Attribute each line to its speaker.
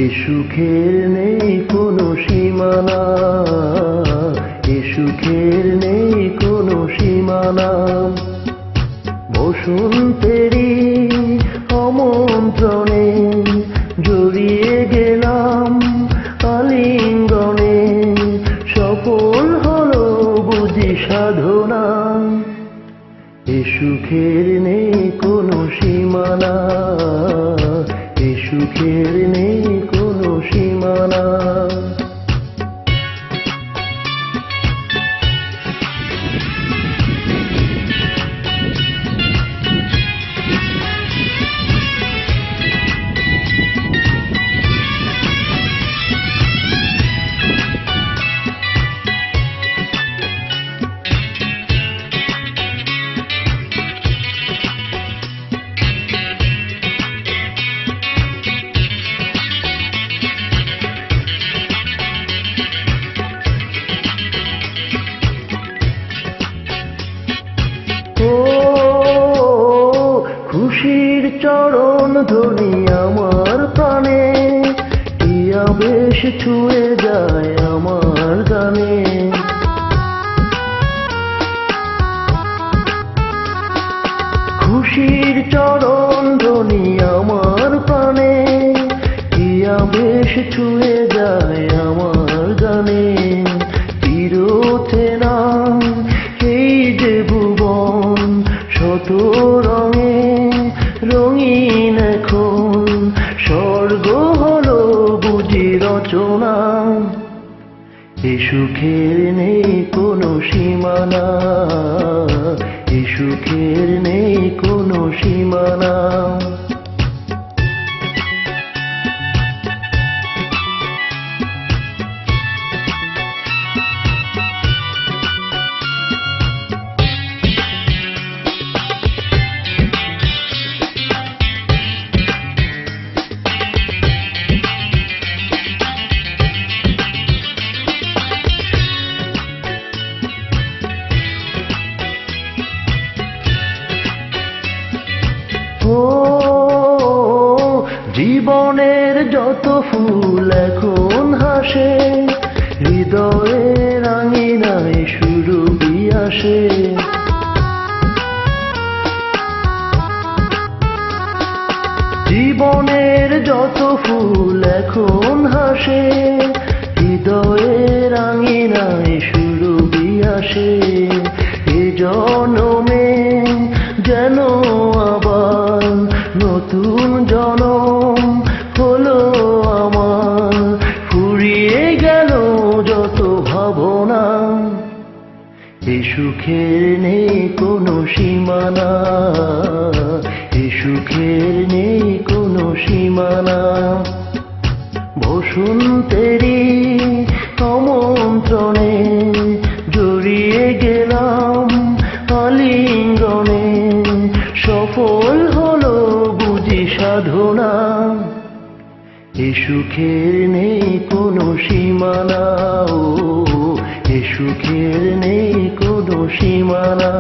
Speaker 1: এ সুখের নেই কোনো সীমানা, এ সুখের নেই কোনো সীমানা। বসন্তেরই আমন্ত্রণে জড়িয়ে গেলাম আলিঙ্গনে, সফল হলো বুঝি সাধনা। এ সুখের নেই কোনো সীমানা, এ সুখের নেই কোনো সীমানা। খুশির চরণ ধ্বনি আমার প্রাণে, কি আবেশ ছুঁয়ে যায় আমার গানে। খুশির চরণ ধ্বনি আমার প্রাণে, কি আবেশ ছুঁয়ে যায় আমার গানে। চিরচেনা নাম এই যে ভুবন, শত রঙে রঙিন এখন, স্বর্গ হলো বুঝি রচনা। এ সুখের নেই কোনো সীমানা, এ সুখের নেই কোনো সীমানা। জীবনের যত ফুল এখন হাসে, হৃদয়ের আঙিনায় সুরভি আসে। জীবনের যত ফুল এখন হাসে, হৃদয়ের আঙিনায় সুরভি আসে। এ জনমে যেন আবার নতুন জনম হলো আমার, ফুরিয়ে গেল যত ভাবনা। এ সুখের নেই কোনো সীমানা, এ সুখের নেই কোনো সীমানা। বসন্তেরই আমন্ত্রণে জড়িয়ে গেলাম আলিঙ্গনে, সফল হলো বুঝি সাধনা। এ সুখের নেই কোনো সীমানা, ও এ সুখের নেই কোনো সীমানা।